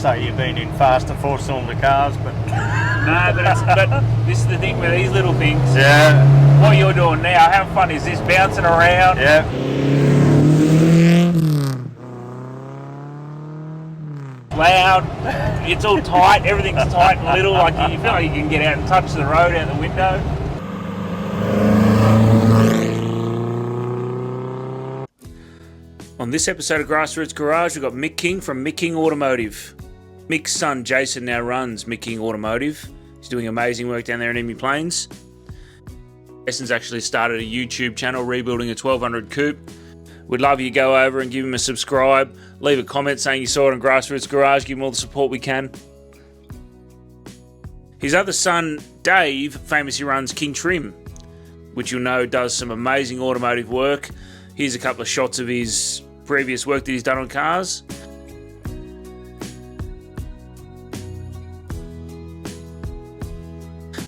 say you've been in faster four-cylinder cars, but... No, but this is the thing with these little things. Yeah. What you're doing now, how fun is this? Bouncing around. Yeah. Loud. It's all tight. Everything's tight and little. Like you feel like you can get out and touch the road out the window. On this episode of Grassroots Garage, we've got Mick King from Mick King Automotive. Mick's son Jason now runs Mick King Automotive. He's doing amazing work down there in Enemy Plains. Jason's actually started a YouTube channel rebuilding a 1200 coupe. We'd love you to go over and give him a subscribe. Leave a comment saying you saw it on Grassroots Garage. Give him all the support we can. His other son, Dave, famously runs King Trim, which you'll know does some amazing automotive work. Here's a couple of shots of his previous work that he's done on cars.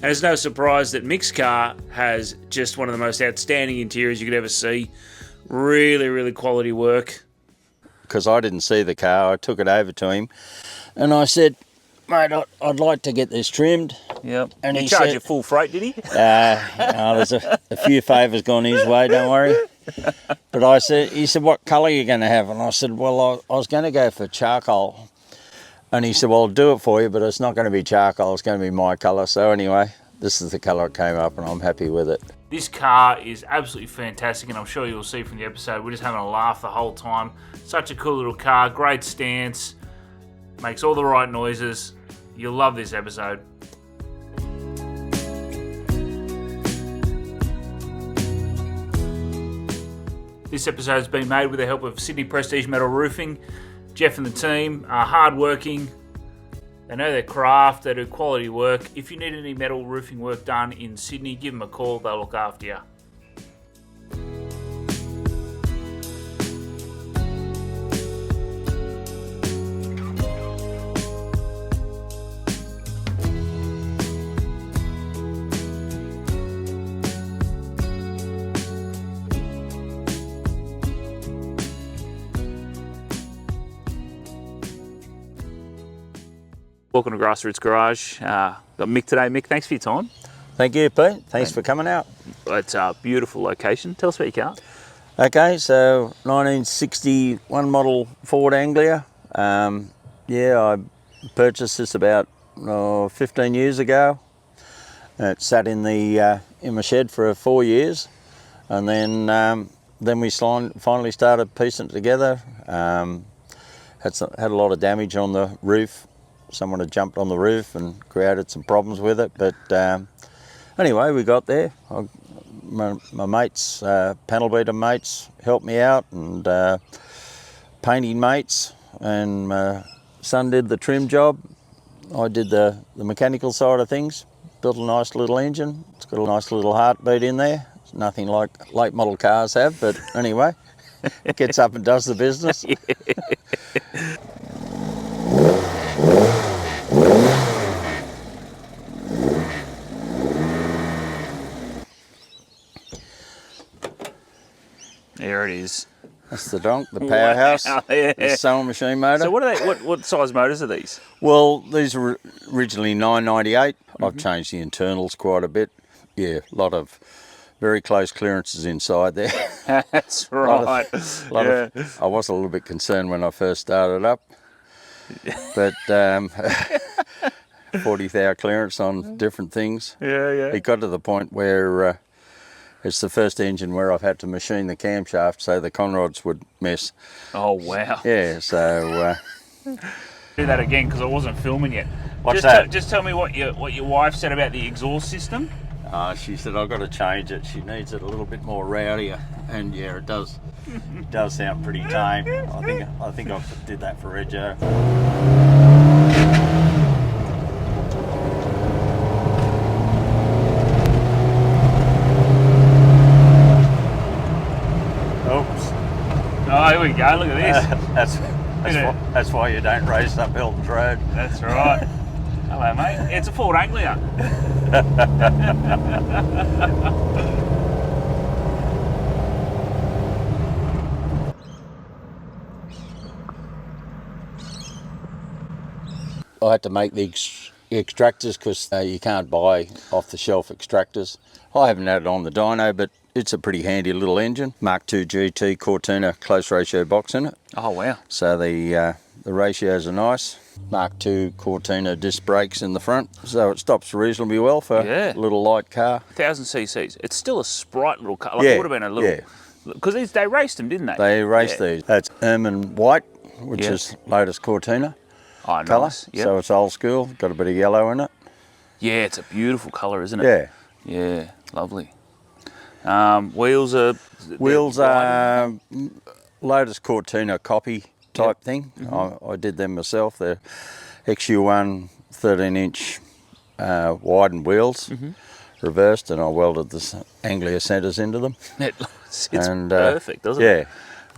And it's no surprise that Mick's car has just one of the most outstanding interiors you could ever see. Really, really quality work. Because I didn't see the car, I took it over to him and I said, mate, I'd like to get this trimmed. Yep. And he he charged said, you full freight, did he? there's a few favours gone his way, don't worry. But he said, what colour are you going to have? And I said, well, I was going to go for charcoal. And he said, well, I'll do it for you, but it's not going to be charcoal, it's going to be my colour. So anyway, this is the colour it came up and I'm happy with it. This car is absolutely fantastic, and I'm sure you'll see from the episode, we're just having a laugh the whole time. Such a cool little car, great stance, makes all the right noises. You'll love this episode. This episode has been made with the help of Sydney Prestige Metal Roofing. Jeff and the team are hard-working. They know their craft, they do quality work. If you need any metal roofing work done in Sydney, give them a call, they'll look after you. Welcome to Grassroots Garage. Got Mick today. Mick, thanks for your time. Thank you, Pete. Thanks for coming out. It's a beautiful location. Tell us about your car. Okay, so 1961 model Ford Anglia. I purchased this about 15 years ago. It sat in my shed for 4 years, and then we finally started piecing it together. Had a lot of damage on the roof. Someone had jumped on the roof and created some problems with it, but anyway, we got there. My mates, panel beater mates, helped me out, and painting mates, and my son did the trim job. I did the mechanical side of things. Built a nice little engine. It's got a nice little heartbeat in there. It's nothing like late model cars have, but anyway, it gets up and does the business. There it is. That's the donk, the powerhouse, Wow, yeah. the sewing machine motor. So what are they? What size motors are these? Well, these were originally 998. I've changed the internals quite a bit. Yeah, a lot of very close clearances inside there. That's right. I was a little bit concerned when I first started up, but 40 thou clearance on different things. Yeah. It got to the point where it's the first engine where I've had to machine the camshaft so the conrods would mess. Oh wow. Yeah, so Do that again because I wasn't filming yet. What's that? Just tell me what your wife said about the exhaust system. she said I've got to change it. She needs it a little bit more rowdier, and yeah, it does. It does sound pretty tame. I think I did that for Reggio. Oh, here we go. Look at this. That's why you don't race up Hilton's Road. That's right. Hello, mate. It's a Ford Anglia. I had to make the extractors because you can't buy off-the-shelf extractors. I haven't had it on the dyno, but it's a pretty handy little engine. Mark II GT Cortina close ratio box in it. Oh, wow. So the ratios are nice. Mark II Cortina disc brakes in the front, so it stops reasonably well for a little light car. 1,000 cc's. It's still a sprite little car. Like Yeah, it would have been a little... Because they raced them, didn't they? They raced these. That's ermine white, which is latest Cortina colour. Nice. Yep. So it's old school, got a bit of yellow in it. Yeah, it's a beautiful colour, isn't it? Yeah. Yeah, lovely. Wheels are... Latest Cortina copy type thing. I did them myself. They're XU1 13-inch widened wheels, reversed, and I welded the Anglia centres into them. It's perfect, doesn't it? Yeah.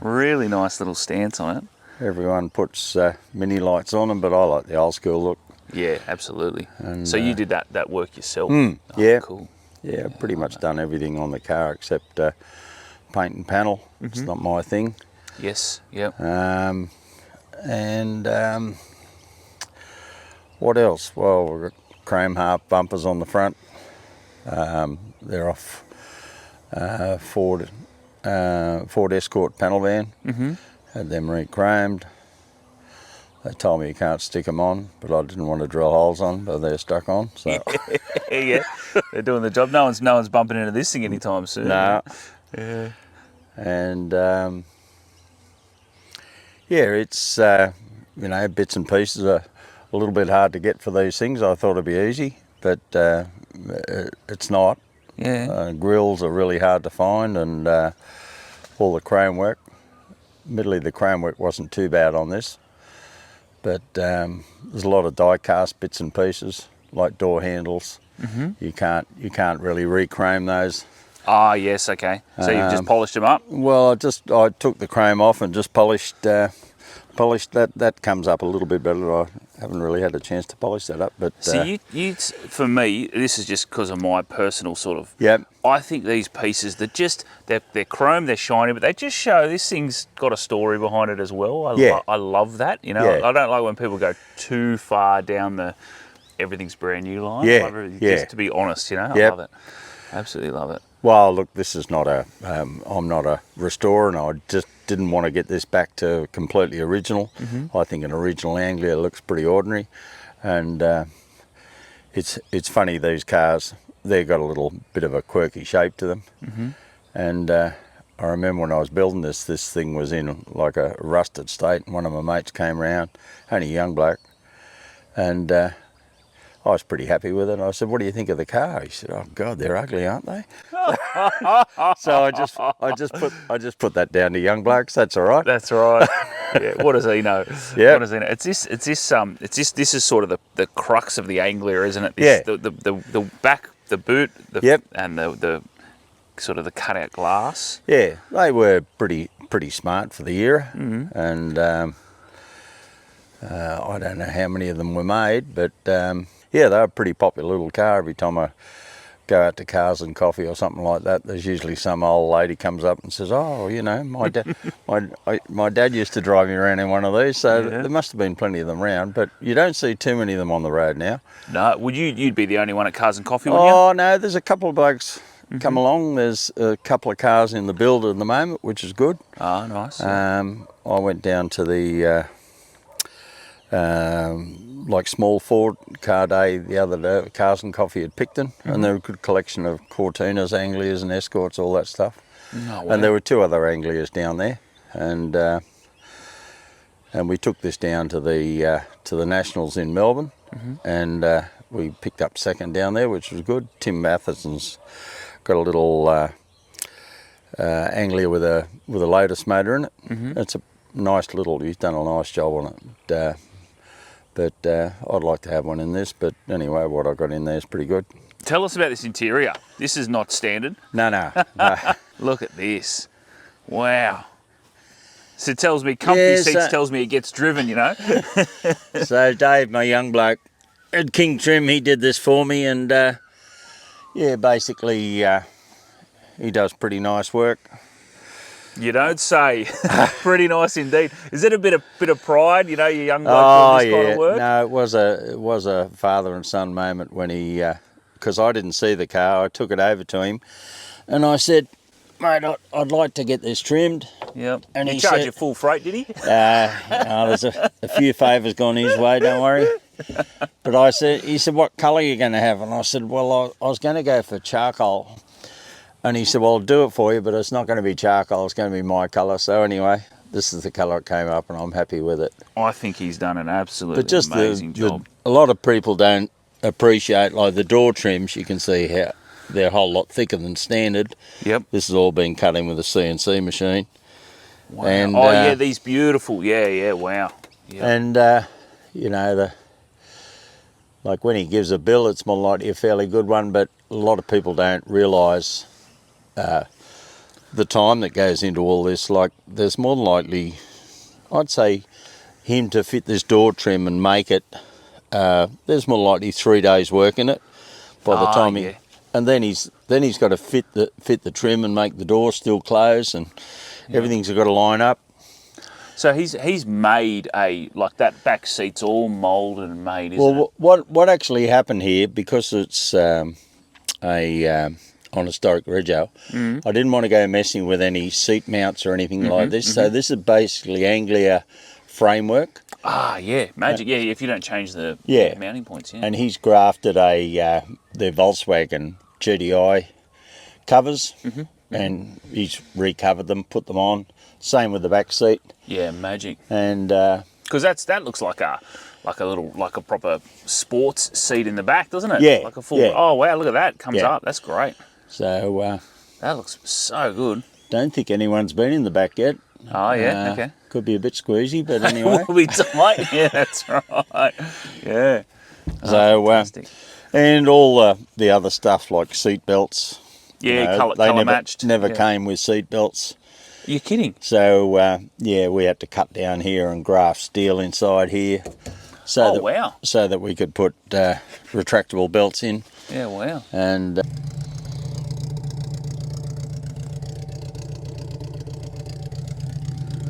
Really nice little stance on it. Everyone puts mini lights on them, but I like the old school look. Yeah, absolutely. And, so you did that work yourself? Yeah. Cool. Yeah, pretty much done everything on the car except paint and panel. It's not my thing. Yes, yep. What else? Well, we've got chrome harp bumpers on the front. They're off Ford Escort panel van. Had them re-chromed. They told me you can't stick them on, but I didn't want to drill holes on, but they're stuck on. So Yeah, they're doing the job. No one's bumping into this thing anytime soon. no. Yeah. And it's bits and pieces are a little bit hard to get for these things. I thought it'd be easy, but it's not. Yeah. Grills are really hard to find, and all the chrome work. Admittedly, the chrome work wasn't too bad on this, but there's a lot of die cast bits and pieces, like door handles. You can't really re-chrome those. Ah, yes, okay. So you've just polished them up? Well, I took the chrome off and just polished that. That comes up a little bit better. I haven't really had a chance to polish that up, but See, for me, this is just because of my personal sort of. Yep. I think these pieces they're chrome, they're shiny, but they just show this thing's got a story behind it as well. I love that. You know, Yeah. I don't like when people go too far down the everything's brand new line. Yeah. Just to be honest, you know, I love it. Absolutely love it. Well, look, this is not I'm not a restorer, and I just didn't want to get this back to completely original. I think an original Anglia looks pretty ordinary, and it's funny, these cars, they've got a little bit of a quirky shape to them. And I remember when I was building this thing was in like a rusted state, and one of my mates came around, only a young bloke, and I was pretty happy with it. I said, "What do you think of the car?" He said, "Oh God, they're ugly, aren't they?" So I just put that down to young blokes. That's all right. That's right. Yeah. What does he know? Yeah. What does he know? This is sort of the crux of the Anglia, isn't it? The back, the boot, and the sort of the cutout glass. Yeah, they were pretty smart for the era, and I don't know how many of them were made, but yeah, they're a pretty popular little car. Every time I go out to Cars and Coffee or something like that, there's usually some old lady comes up and says, "Oh, you know, my dad used to drive me around in one of these," so there must have been plenty of them around, but you don't see too many of them on the road now. No, you'd be the only one at Cars and Coffee, wouldn't you? Oh no, there's a couple of blokes come along. There's a couple of cars in the build at the moment, which is good. Ah, nice. I went down to the like small Ford car day the other day, Cars and Coffee at Picton, and there were a good collection of Cortinas, Anglias and Escorts, all that stuff. No way. And there were two other Anglias down there, and we took this down to the Nationals in Melbourne, and we picked up second down there, which was good. Tim Matheson's got a little Anglia with a Lotus motor in it. It's a nice little. He's done a nice job on it. But I'd like to have one in this. But anyway, what I got in there is pretty good. Tell us about this interior. This is not standard. No. Look at this. Wow. So it tells me, comfy seats tells me it gets driven, you know. So Dave, my young bloke at King Trim, he did this for me, and yeah, basically he does pretty nice work. You don't say. Pretty nice indeed. Is it a bit of pride? You know, your young bloke Oh doing this kind yeah, of work. no, it was a father and son moment when he, because I didn't see the car, I took it over to him, and I said, "Mate, I'd like to get this trimmed." Yep. And he he charged said, you full freight, did he? There's a few favours gone his way, don't worry. But he said, "What colour are you going to have?" And I said, "Well, I was going to go for charcoal." And he said, "Well, I'll do it for you, but it's not going to be charcoal, it's going to be my colour." So anyway, this is the colour it came up, and I'm happy with it. I think he's done an absolutely But just amazing job. a lot of people don't appreciate, like the door trims, you can see how they're a whole lot thicker than standard. Yep. This has all been cut in with a CNC machine. Wow. And, yeah, these beautiful. Yeah, wow. Yep. And, you know, like when he gives a bill, it's more likely a fairly good one, but a lot of people don't realise the time that goes into all this. Like, there's more than likely, I'd say, him to fit this door trim and make it, there's more likely 3 days work in it by the time yeah. and then he's got to fit the trim and make the door still close, and everything's got to line up. So he's made like that back seat's all moulded and made, isn't it? What actually happened here, because it's on historic rego, I didn't want to go messing with any seat mounts or anything like this. So this is basically Anglia framework. Yeah, magic. Yeah, if you don't change the mounting points, yeah. And he's grafted their Volkswagen GDI covers, and he's recovered them, put them on. Same with the back seat. Yeah, magic. And because that looks like a proper sports seat in the back, doesn't it? Yeah. Like a full. Yeah. Oh wow, look at that. Comes Yeah. up. That's great. So That looks so good. don't think anyone's been in the back yet. Oh yeah. Okay. Could be a bit squeezy, but anyway. Will be tight. Yeah, that's right. Yeah. So fantastic. and all the other stuff like seat belts. Yeah, they colour matched. Never Yeah. came with seat belts. You're kidding. So we had to cut down here and graft steel inside here. So wow. So that we could put retractable belts in. Yeah, wow. And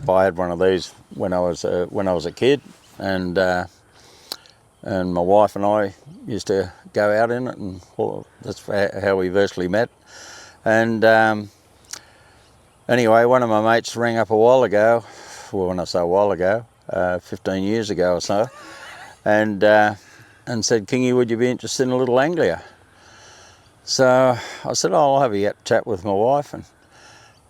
I had one of these when I was a kid, and my wife and I used to go out in it, and that's how we virtually met. And anyway, one of my mates rang up a while ago, well, when I say a while ago, 15 years ago or so, and said, "Kingy, would you be interested in a little Anglia?" So I said, "Oh, I'll have a chat with my wife," and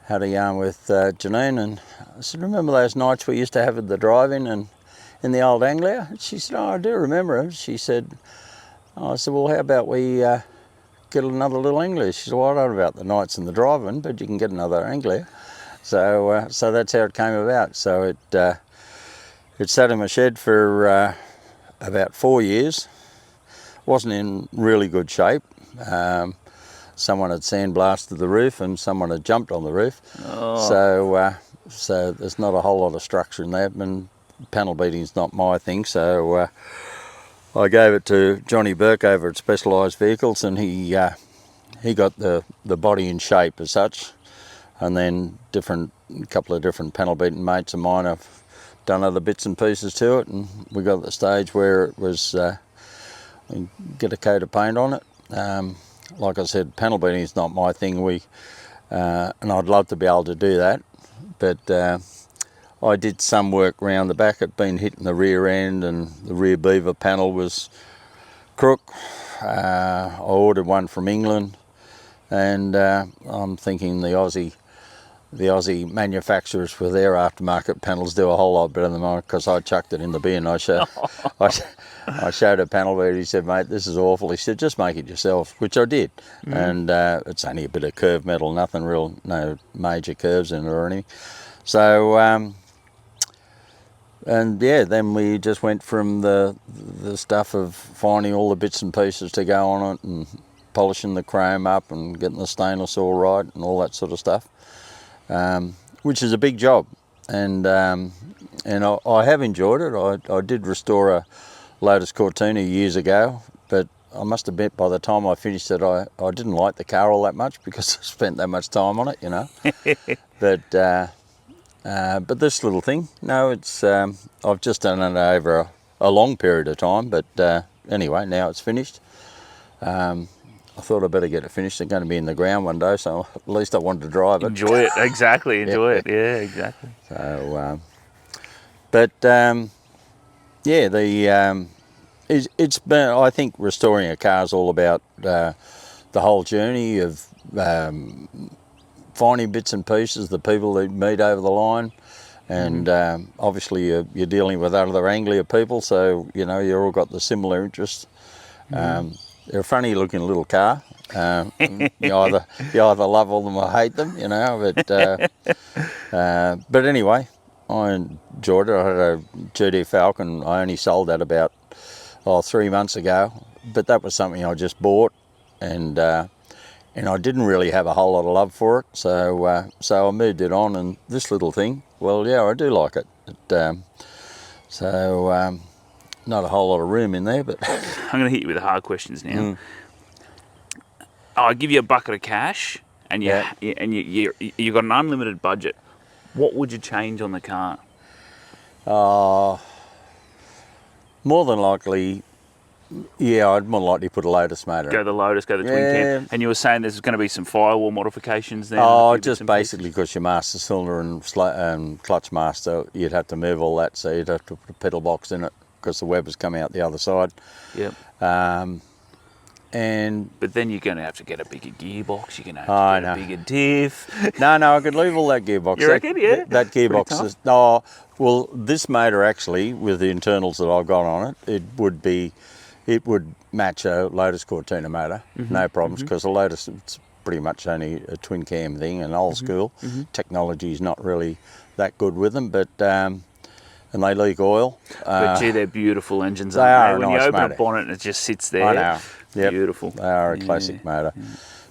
had a yarn with Janine, and I said, "Remember those nights we used to have at the drive-in and in the old Anglia?" And she said, "Oh, I do remember them." She said, I said, "Well, how about we get another little Anglia?" She said, "Well, I don't know about the nights in the drive-in, but you can get another Anglia." So so that's how it came about. So it sat in my shed for about 4 years. Wasn't in really good shape. Someone had sandblasted the roof, and someone had jumped on the roof. So so there's not a whole lot of structure in that, and panel beating's not my thing. So I gave it to Johnny Burke over at Specialised Vehicles, and he got the body in shape as such. And then a couple of different panel beating mates of mine have done other bits and pieces to it, and we got to the stage where it was get a coat of paint on it. Like I said, panel beating is not my thing. And I'd love to be able to do that, but I did some work around the back. It'd been hitting the rear end, and the rear beaver panel was crook. I ordered one from England, and I'm thinking the Aussie manufacturers with their aftermarket panels do a whole lot better than mine, because I chucked it in the bin. I showed a panel beater. He said, "Mate, this is awful." He said, "Just make it yourself," which I did. And it's only a bit of curved metal, no major curves in it or anything. So and yeah, then we just went from the stuff of finding all the bits and pieces to go on it, and polishing the chrome up and getting the stainless all right and all that sort of stuff, which is a big job. And I have enjoyed it. I did restore a Lotus Cortina years ago, but I must admit, by the time I finished it, I didn't like the car all that much because I spent that much time on it, you know. But this little thing, no, it's I've just done it over a long period of time. But anyway, now it's finished. I thought I'd better get it finished. It's going to be in the ground one day, so at least I wanted to drive it. Enjoy it, exactly. Enjoy it. Yeah, exactly. So, it's been. I think restoring a car is all about the whole journey of finding bits and pieces, the people that meet over the line, and obviously you're dealing with other Anglia people, so you know you've all got the similar interests. They're a funny looking little car. You either love them or hate them, you know. But anyway, I enjoyed it. I had a GD Falcon. I only sold that about 3 months ago, but that was something I just bought, and I didn't really have a whole lot of love for it. So I moved it on, and this little thing, well, yeah, I do like it. Not a whole lot of room in there, but I'm going to hit you with the hard questions now. I give you a bucket of cash, and you've got an unlimited budget. What would you change on the car? More than likely, yeah, I'd more likely put a Lotus motor. Go the Lotus, go the twin cam. And you were saying there's going to be some firewall modifications there. Just basically because your master cylinder and clutch master, you'd have to move all that, so you'd have to put a pedal box in it because the Webers come out the other side. Yep. But then you're going to have to get a bigger gearbox. You're going to have to get a bigger diff. No, I could leave all that gearbox. You reckon? Yeah. That gearbox is well. This motor actually, with the internals that I've got on it, it would match a Lotus Cortina motor, no problems, because the Lotus, it's pretty much only a twin cam thing and old school. Technology is not really that good with them, but and they leak oil. But gee, they're beautiful engines. They are. When nice you open motor. a bonnet and it just sits there. I know. Yep. Beautiful. They are a classic motor.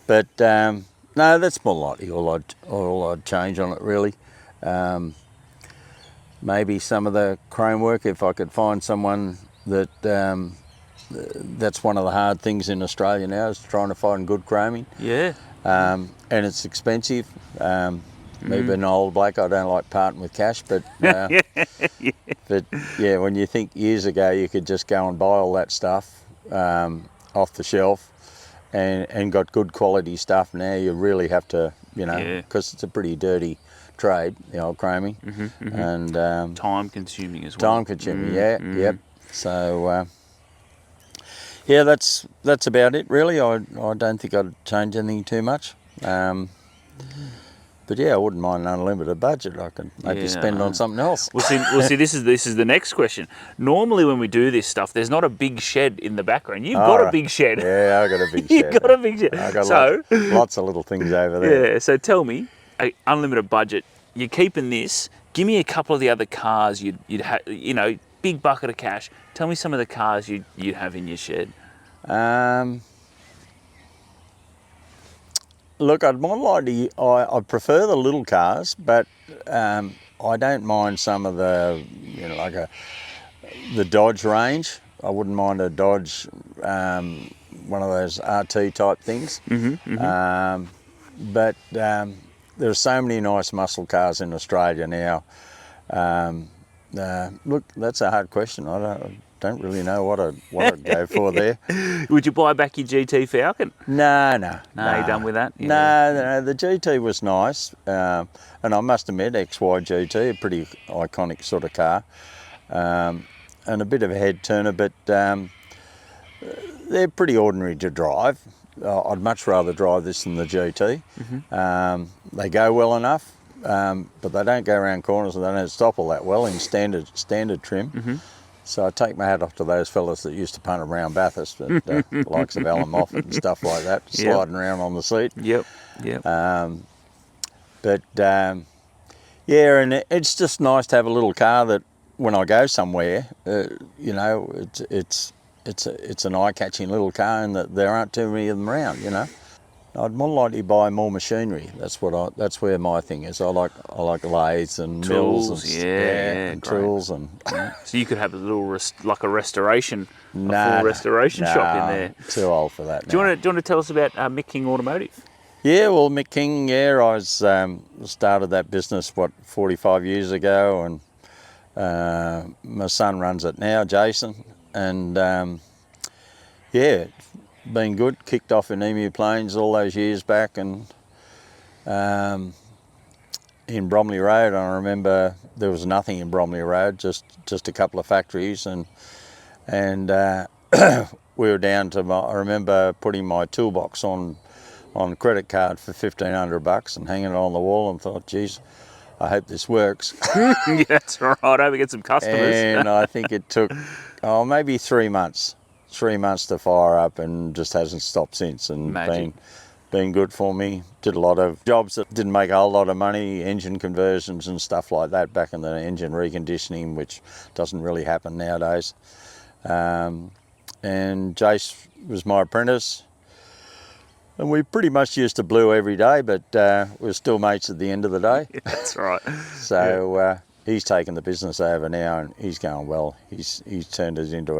But no, that's more likely all I'd change on it really. Maybe some of the chrome work, if I could find someone that that's one of the hard things in Australia now, is trying to find good chroming. Yeah. And it's expensive. Me being an old bloke, I don't like parting with cash, but but yeah, when you think years ago you could just go and buy all that stuff off the shelf and got good quality stuff, now you really have to, you know, because it's a pretty dirty trade, the old chroming, and time consuming as well. Time consuming, yep. So yeah, that's about it really. I don't think I'd change anything too much. But yeah, I wouldn't mind an unlimited budget. I could maybe spend on something else. Well, see, this is the next question. Normally, when we do this stuff, there's not a big shed in the background. You've got a big shed. Yeah, I've got a big shed. You've got a big shed. I've got lots of little things over there. Yeah. So tell me, unlimited budget. You're keeping this. Give me a couple of the other cars you'd have. You know, big bucket of cash. Tell me some of the cars you'd have in your shed. Look, I'd more likely, I prefer the little cars, but I don't mind some of the, you know, like the Dodge range. I wouldn't mind a Dodge, one of those RT type things. But there are so many nice muscle cars in Australia now. Look, that's a hard question. I don't really know what I'd go for there. Would you buy back your GT Falcon? No. You done with that? Yeah. No, the GT was nice, and I must admit, XY GT, a pretty iconic sort of car, and a bit of a head turner, but they're pretty ordinary to drive. I'd much rather drive this than the GT. They go well enough, but they don't go around corners and they don't stop all that well in standard trim. So I take my hat off to those fellas that used to punt around Bathurst, the likes of Alan Moffat and stuff like that, sliding around on the seat. Yep. Yeah, and it's just nice to have a little car that when I go somewhere, you know, it's an eye-catching little car, and that there aren't too many of them around, you know. I'd more likely buy more machinery. That's where my thing is. I like lathes and Tools, mills and yeah, and great. tools and So you could have a little like a restoration, nah, full restoration shop in there. Too old for that. Do you want to tell us about Mick King Automotive? Yeah, well, Mick King, yeah, I was started that business 45 years ago, and my son runs it now, Jason, and yeah, been good. Kicked off in Emu Plains all those years back, and in Bromley Road. I remember there was nothing in Bromley Road, just a couple of factories, and we were down to I remember putting my toolbox on credit card for $1,500 and hanging it on the wall, and thought, geez, I hope this works. Yeah, that's right. I hope we get some customers. And I think it took maybe 3 months to fire up, and just hasn't stopped since, and been good for me. Did a lot of jobs that didn't make a whole lot of money, engine conversions and stuff like that back in the engine reconditioning, which doesn't really happen nowadays. And Jace was my apprentice, and we pretty much used to blue every day, but we were still mates at the end of the day. Yeah, that's right. So he's taken the business over now, and he's going well. He's turned us into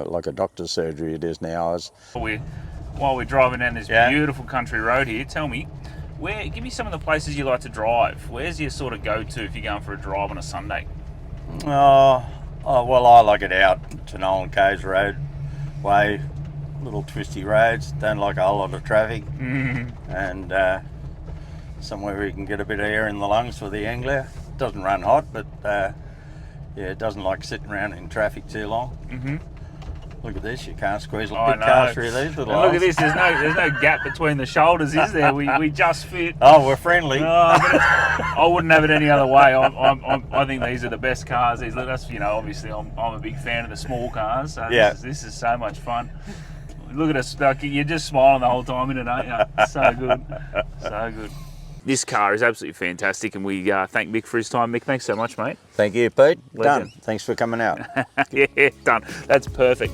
like a doctor's surgery it is now. While we're driving down this beautiful country road here, tell me, give me some of the places you like to drive. Where's your sort of go-to if you're going for a drive on a Sunday? Oh, well, I like it out to Nolan Caves Road way, little twisty roads. Don't like a whole lot of traffic, and somewhere where you can get a bit of air in the lungs for the Anglia. Doesn't run hot, but yeah, it doesn't like sitting around in traffic too long. Look at this, you can't squeeze a big car through these little holes. Look at this, there's no gap between the shoulders, is there? We just fit. Oh, we're friendly. I wouldn't have it any other way. I think these are the best cars. That's, obviously I'm a big fan of the small cars, so this is so much fun. Look at us, you're just smiling the whole time in it, aren't you? So good, so good. This car is absolutely fantastic, and we thank Mick for his time. Mick, thanks so much, mate. Thank you, Pete. Legend. Done. Thanks for coming out. Yeah, done. That's perfect.